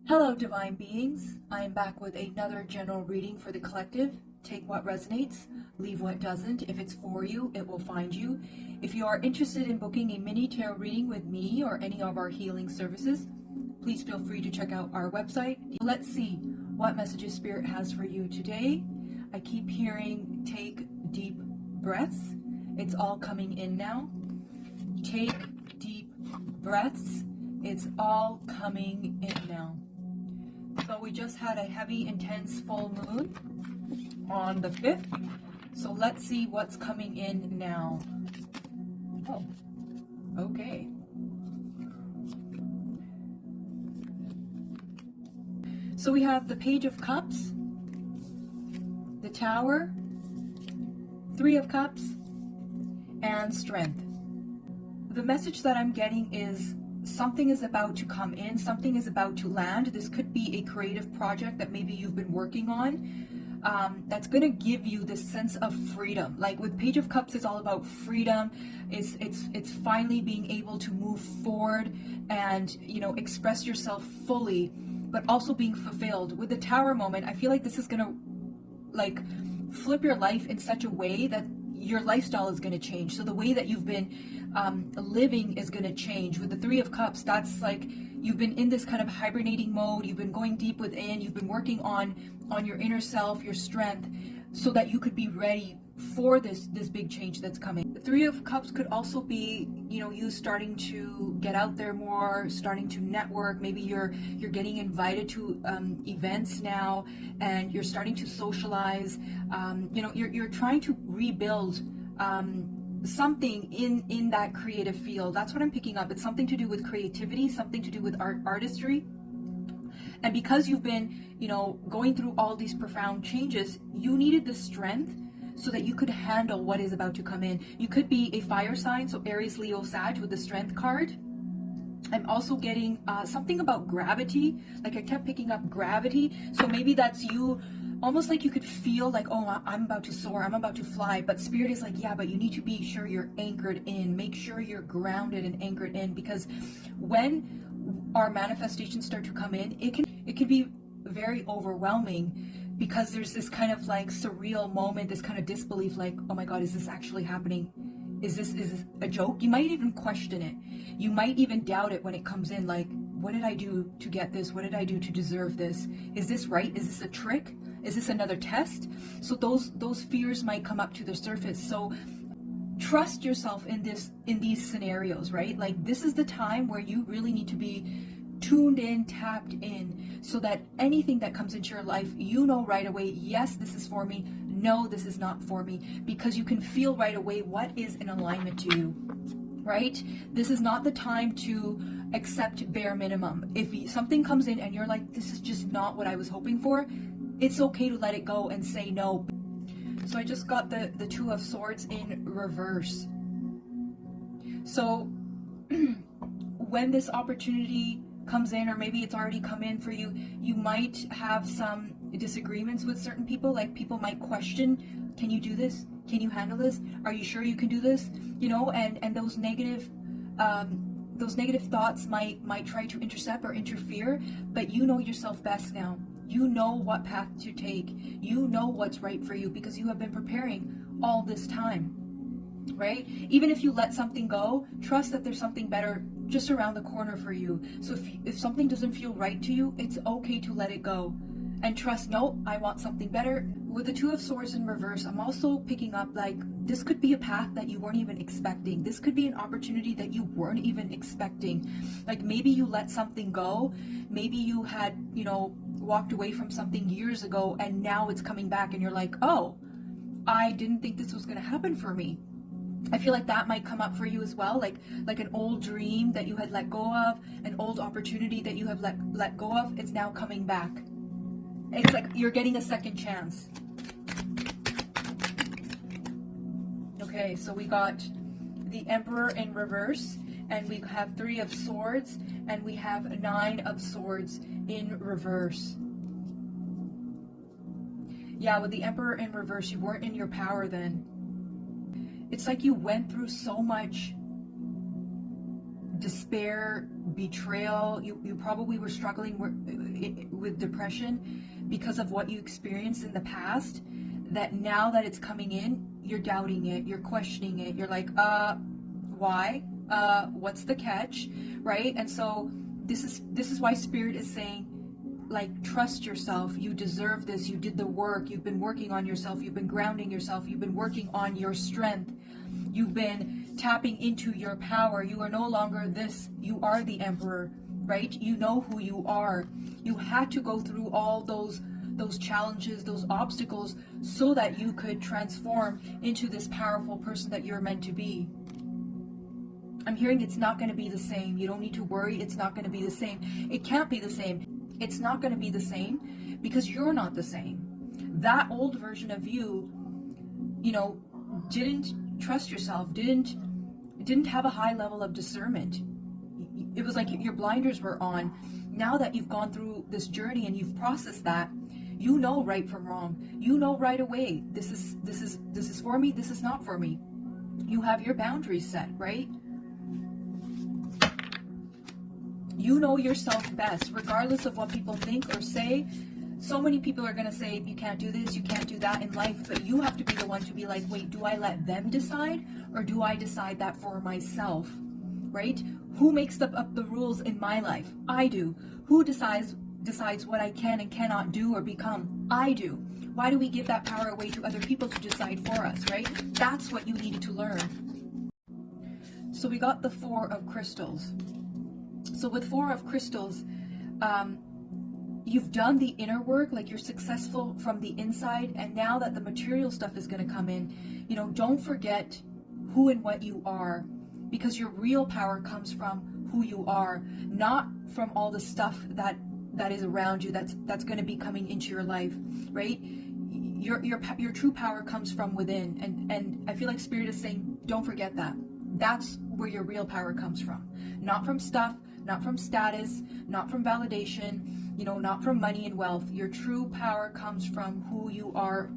Hello, divine beings. I am back with another general reading for the collective. Take what resonates, leave what doesn't. If it's for you, it will find you. If you are interested in booking a mini tarot reading with me or any of our healing services, please feel free to check out our website. Let's see what messages Spirit has for you today. I keep hearing take deep breaths. It's all coming in now. Take deep breaths. It's all coming in now. So we just had a heavy, intense full moon on the 5th. So let's see what's coming in now. Oh, okay. So we have the Page of Cups, the Tower, 3 of Cups, and Strength. The message that I'm getting is something is about to come in, something is about to land. This could be a creative project that maybe you've been working on that's going to give you this sense of freedom. Like with Page of Cups, it's all about freedom. It's finally being able to move forward and, you know, express yourself fully, but also being fulfilled. With the Tower moment, I feel like this is going to like flip your life in such a way that your lifestyle is going to change. So the way that you've been living is going to change. With the 3 of Cups, that's like you've been in this kind of hibernating mode. You've been going deep within. You've been working on your inner self, your strength, so that you could be ready for this big change that's coming. The 3 of Cups could also be, you know, you starting to get out there more, starting to network. Maybe you're getting invited to events now, and you're starting to socialize. You know, you're trying to rebuild something in that creative field. That's what I'm picking up. It's something to do with creativity, something to do with artistry. And because you've been, you know, going through all these profound changes, you needed the strength so that you could handle what is about to come in. You could be a fire sign, so Aries, Leo, Sag with the Strength card. I'm also getting something about gravity. Like I kept picking up gravity. So maybe that's you, almost like you could feel like, oh, I'm about to soar, I'm about to fly. But Spirit is like, yeah, but you need to be sure you're anchored in. Make sure you're grounded and anchored in, because when our manifestations start to come in, it can be very overwhelming, because there's this kind of like surreal moment, this kind of disbelief, like, oh my God, is this actually happening? Is this a joke? You might even question it. You might even doubt it when it comes in, like, what did I do to get this? What did I do to deserve this? Is this right? Is this a trick? Is this another test? So those fears might come up to the surface. So trust yourself in these scenarios, right? Like this is the time where you really need to be tuned in, tapped in, so that anything that comes into your life, you know right away, yes, this is for me. No, this is not for me, because you can feel right away what is in alignment to you, right? This is not the time to accept bare minimum. If something comes in and you're like, this is just not what I was hoping for, it's okay to let it go and say no. So I just got the 2 of Swords in reverse. So when this opportunity comes in, or maybe it's already come in for you, you might have some disagreements with certain people. Like people might question, can you do this? Can you handle this? Are you sure you can do this? You know, and those negative thoughts might try to intercept or interfere, but you know yourself best now. You know what path to take. You know what's right for you, because you have been preparing all this time, right? Even if you let something go, trust that there's something better just around the corner for you. So if something doesn't feel right to you, it's okay to let it go and trust, no, I want something better. With the 2 of Swords in reverse, I'm also picking up like this could be a path that you weren't even expecting. This could be an opportunity that you weren't even expecting. Like maybe you let something go. Maybe you had, you know, walked away from something years ago, and now it's coming back and you're like, oh, I didn't think this was going to happen for me. I feel like that might come up for you as well, like an old dream that you had let go of, an old opportunity that you have let go of, it's now coming back. It's like you're getting a second chance. Okay, so we got the Emperor in reverse, and we have 3 of Swords, and we have 9 of Swords in reverse. Yeah, with the Emperor in reverse, you weren't in your power then. It's like you went through so much despair, betrayal. You probably were struggling with depression because of what you experienced in the past, that now that it's coming in, you're doubting it, you're questioning it, you're like, why? What's the catch, right? And so this is why Spirit is saying, like, trust yourself. You deserve this. You did the work. You've been working on yourself. You've been grounding yourself. You've been working on your strength. You've been tapping into your power. You are no longer this. You are the emperor, right? You know who you are. You had to go through all those challenges, those obstacles, so that you could transform into this powerful person that you're meant to be. I'm hearing it's not going to be the same. You don't need to worry. It's not going to be the same. It can't be the same. It's not going to be the same because you're not the same. That old version of you, didn't trust yourself, didn't have a high level of discernment. It was like your blinders were on. Now that you've gone through this journey and you've processed that, you know right from wrong. You know right away, this is for me, this is not for me. You have your boundaries set, right? You know yourself best, regardless of what people think or say. So many people are going to say, you can't do this, you can't do that in life, but you have to be the one to be like, wait, do I let them decide, or do I decide that for myself, right? Who makes up the rules in my life? I do. Who decides what I can and cannot do or become? I do. Why do we give that power away to other people to decide for us, right? That's what you needed to learn. So we got the Four of Crystals. So with Four of Crystals, you've done the inner work, like you're successful from the inside, and now that the material stuff is going to come in, don't forget who and what you are, because your real power comes from who you are, not from all the stuff that is around you that's going to be coming into your life, right? Your true power comes from within, and I feel like Spirit is saying, don't forget that. That's where your real power comes from, not from stuff, not from status, not from validation, not from money and wealth. Your true power comes from who you are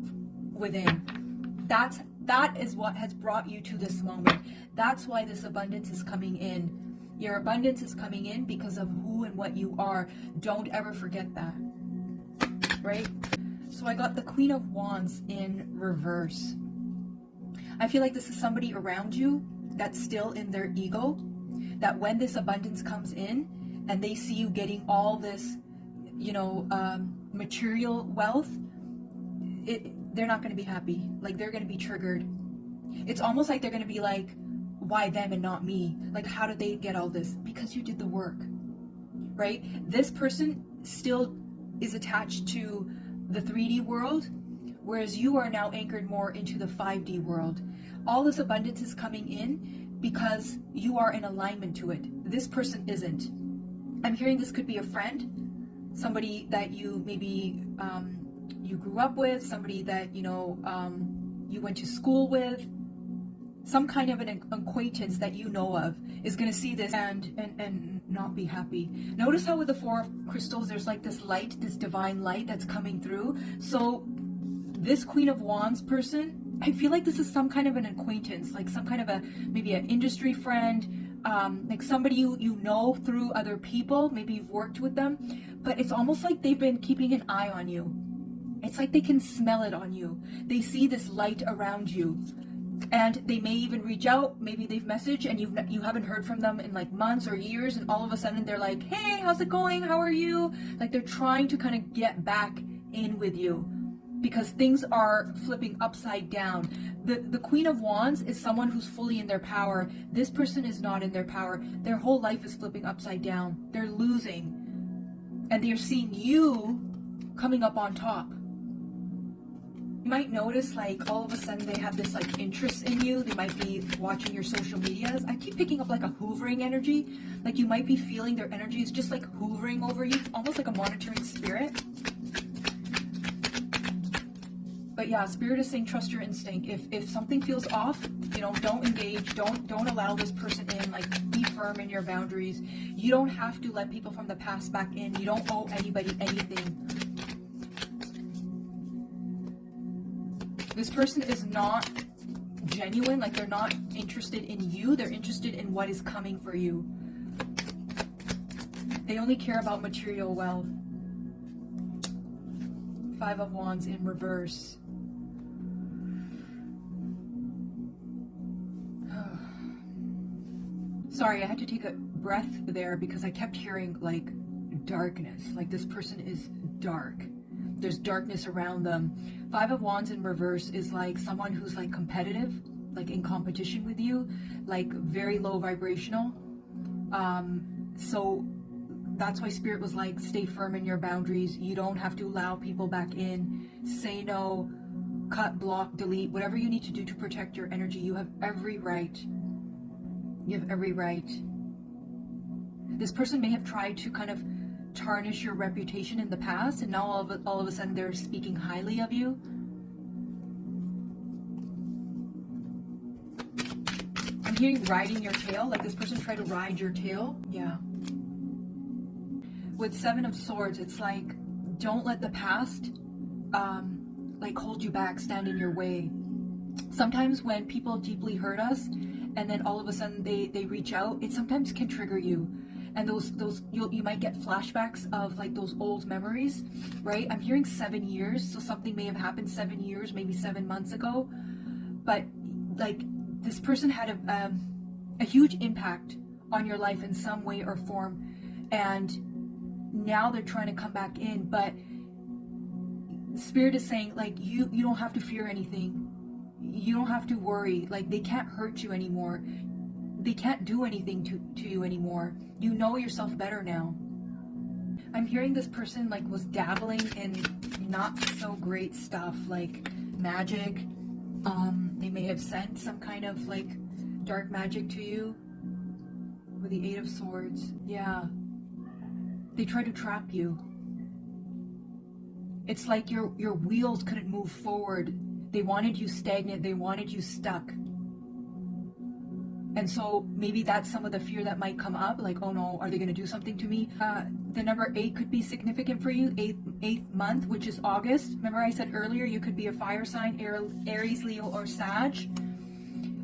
within. That is what has brought you to this moment. That's why this abundance is coming in. Your abundance is coming in because of who and what you are. Don't ever forget that, right? So I got the Queen of Wands in reverse. I feel like this is somebody around you that's still in their ego, that when this abundance comes in and they see you getting all this, material wealth, they're not going to be happy. Like, they're going to be triggered. It's almost like they're going to be like, why them and not me? Like, how did they get all this? Because you did the work, right? This person still is attached to the 3D world, whereas you are now anchored more into the 5D world. All this abundance is coming in because you are in alignment to it. This person isn't. I'm hearing this could be a friend, somebody that you maybe you grew up with, somebody that you went to school with, some kind of an acquaintance that you know of is going to see this and not be happy. Notice how with the Four of Crystals, there's like this light, this divine light that's coming through. So this Queen of Wands person, I feel like this is some kind of an acquaintance, like some kind of maybe an industry friend, like somebody you know through other people, maybe you've worked with them, but it's almost like they've been keeping an eye on you. It's like they can smell it on you. They see this light around you, and they may even reach out. Maybe they've messaged and you haven't heard from them in like months or years, and all of a sudden they're like, hey, how's it going? How are you? Like, they're trying to kind of get back in with you, because things are flipping upside down. The Queen of Wands is someone who's fully in their power. This person is not in their power. Their whole life is flipping upside down. They're losing. And they're seeing you coming up on top. You might notice, like, all of a sudden they have this like interest in you. They might be watching your social medias. I keep picking up like a hoovering energy. Like, you might be feeling their energy is just like hoovering over you, almost like a monitoring spirit. But yeah, Spirit is saying trust your instinct. If something feels off, don't engage. Don't allow this person in. Like, be firm in your boundaries. You don't have to let people from the past back in. You don't owe anybody anything. This person is not genuine. Like, they're not interested in you. They're interested in what is coming for you. They only care about material wealth. Five of Wands in reverse. Sorry, I had to take a breath there because I kept hearing like darkness. Like this person is dark. There's darkness around them. Five of Wands in reverse is like someone who's like competitive, like in competition with you, like very low vibrational. So that's why Spirit was like, stay firm in your boundaries. You don't have to allow people back in. Say no, cut, block, delete, whatever you need to do to protect your energy. You have every right. You have every right. This person may have tried to kind of tarnish your reputation in the past, and now all of a sudden they're speaking highly of you. I'm hearing riding your tail, like this person tried to ride your tail. Yeah. With Seven of Swords, it's like, don't let the past like hold you back, stand in your way. Sometimes when people deeply hurt us and then all of a sudden they reach out, it sometimes can trigger you. And those you might get flashbacks of like those old memories, right? I'm hearing 7 years, so something may have happened 7 years, maybe 7 months ago. But like this person had a huge impact on your life in some way or form, and now they're trying to come back in. But Spirit is saying like you don't have to fear anything. You don't have to worry. Like they can't hurt you anymore. They can't do anything to you anymore. You know yourself better now. I'm hearing this person like was dabbling in not so great stuff like magic. They may have sent some kind of like dark magic to you with the Eight of Swords. Yeah. They try to trap you. It's like your wheels couldn't move forward. They wanted you stagnant. They wanted you stuck. And so maybe that's some of the fear that might come up, like, oh no, are they going to do something to me? The number 8 could be significant for you, eighth month, which is August. Remember I said earlier, you could be a fire sign, Aries, Leo, or Sag.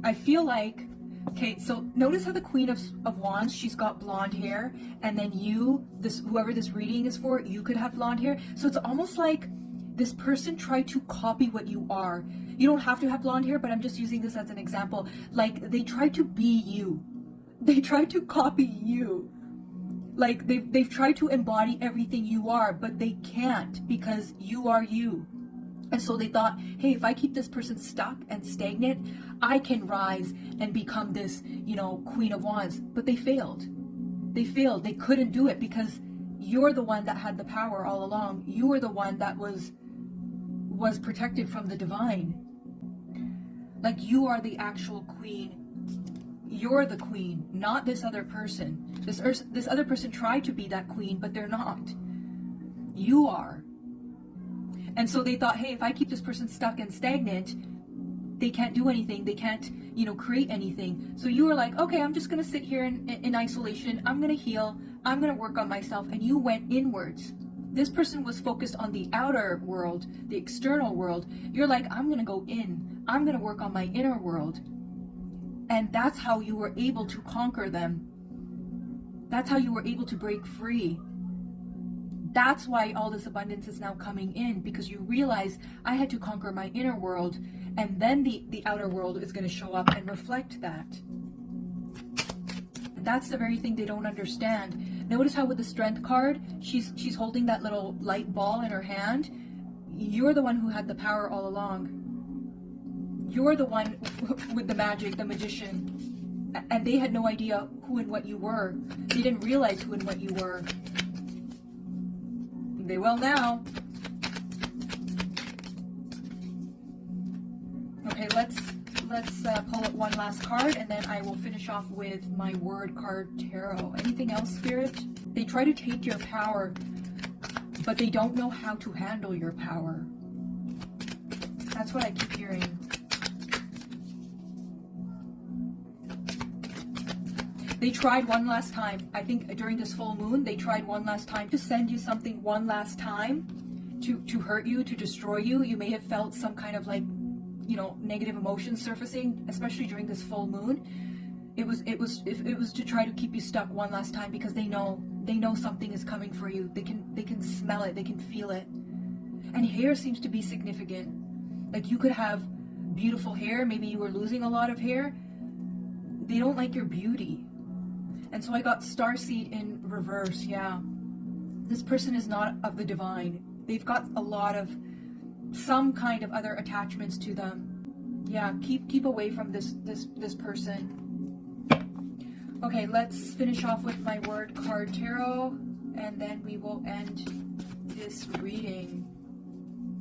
I feel like, okay, so notice how the Queen of Wands, she's got blonde hair, and then you, whoever this reading is for, you could have blonde hair. So it's almost like this person tried to copy what you are. You don't have to have blonde hair, but I'm just using this as an example. Like they tried to be you. They tried to copy you. Like they've tried to embody everything you are, but they can't because you are you. And so they thought, hey, if I keep this person stuck and stagnant, I can rise and become this, Queen of Wands. But they failed. They failed. They couldn't do it because you're the one that had the power all along. You were the one that was protected from the divine. Like you are the actual queen. You're the queen, not this other person. This other person tried to be that queen, but they're not. You are. And so they thought, hey, if I keep this person stuck and stagnant, they can't do anything. They can't, create anything. So you were like, okay, I'm just going to sit here in isolation. I'm going to heal. I'm going to work on myself. And you went inwards. This person was focused on the outer world, the external world. You're like, I'm going to go in. I'm going to work on my inner world. And that's how you were able to conquer them. That's how you were able to break free. That's why all this abundance is now coming in, because you realize I had to conquer my inner world, and then the outer world is going to show up and reflect that. That's the very thing they don't understand. Notice how with the Strength card, she's holding that little light ball in her hand. You're the one who had the power all along. You're the one with the magic, the magician. And they had no idea who and what you were. They didn't realize who and what you were. They will now. Okay, let's pull up one last card, and then I will finish off with my word card tarot. Anything else, Spirit? They try to take your power, but they don't know how to handle your power. That's what I keep hearing. They tried one last time. I think during this full moon, they tried one last time to send you something one last time to hurt you, to destroy you. You may have felt some kind of like, negative emotions surfacing, especially during this full moon. It was to try to keep you stuck one last time because they know something is coming for you. They can smell it. They can feel it. And hair seems to be significant. Like you could have beautiful hair, maybe you were losing a lot of hair. They don't like your beauty. And so I got starseed in reverse. Yeah, this person is not of the divine. They've got a lot of some kind of other attachments to them. Yeah, keep away from this person. Okay, let's finish off with my word card tarot, and then we will end this reading.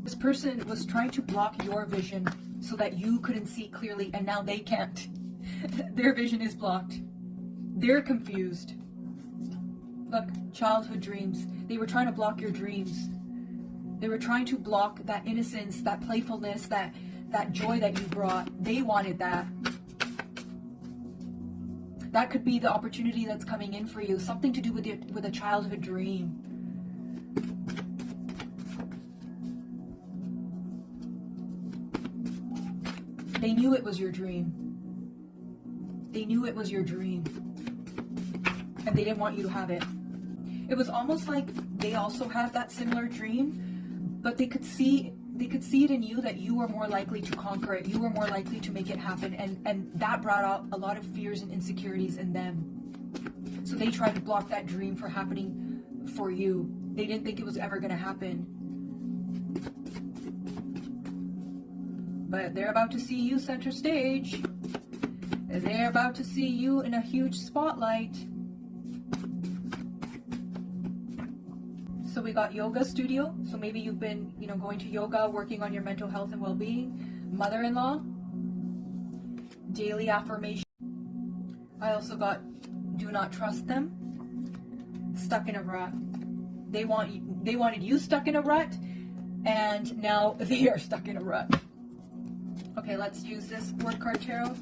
This person was trying to block your vision so that you couldn't see clearly, and now they can't. Their vision is blocked. They're confused. Look, childhood dreams. They were trying to block your dreams. They were trying to block that innocence, that playfulness, that joy that you brought. They wanted that. That could be the opportunity that's coming in for you. Something to do with a childhood dream. They knew it was your dream. They knew it was your dream. And they didn't want you to have it. It was almost like they also had that similar dream, but they could see it in you that you were more likely to conquer it. You were more likely to make it happen. And that brought out a lot of fears and insecurities in them. So they tried to block that dream from happening for you. They didn't think it was ever going to happen. But they're about to see you center stage. They're about to see you in a huge spotlight. So we got yoga studio. So maybe you've been, going to yoga, working on your mental health and well-being. Mother-in-law. Daily affirmation. I also got do not trust them. Stuck in a rut. They wanted you stuck in a rut, and now they are stuck in a rut. Okay, let's use this word card tarot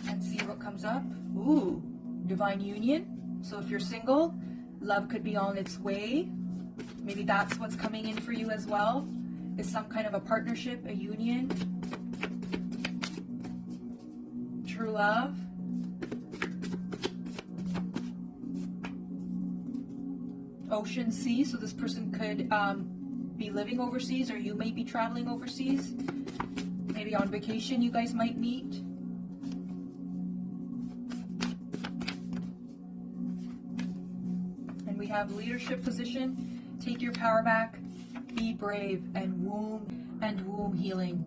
and see what comes up. Ooh, divine union. So if you're single, love could be on its way. Maybe that's what's coming in for you as well, is some kind of a partnership, a union. True love. Ocean, sea. So this person could be living overseas, or you may be traveling overseas. Maybe on vacation you guys might meet. And we have leadership position. Take your power back. Be brave. And womb healing.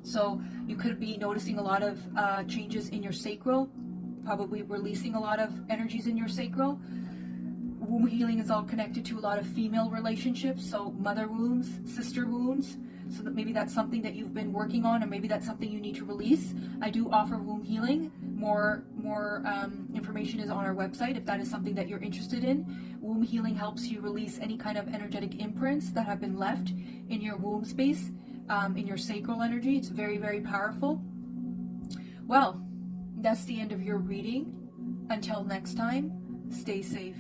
So you could be noticing a lot of changes in your sacral. Probably releasing a lot of energies in your sacral. Womb healing is all connected to a lot of female relationships. So mother wounds, sister wounds. So that maybe that's something that you've been working on, or maybe that's something you need to release. I do offer womb healing. More information is on our website if that is something that you're interested in. Womb healing helps you release any kind of energetic imprints that have been left in your womb space, in your sacral energy. It's very, very powerful. Well, that's the end of your reading. Until next time, stay safe.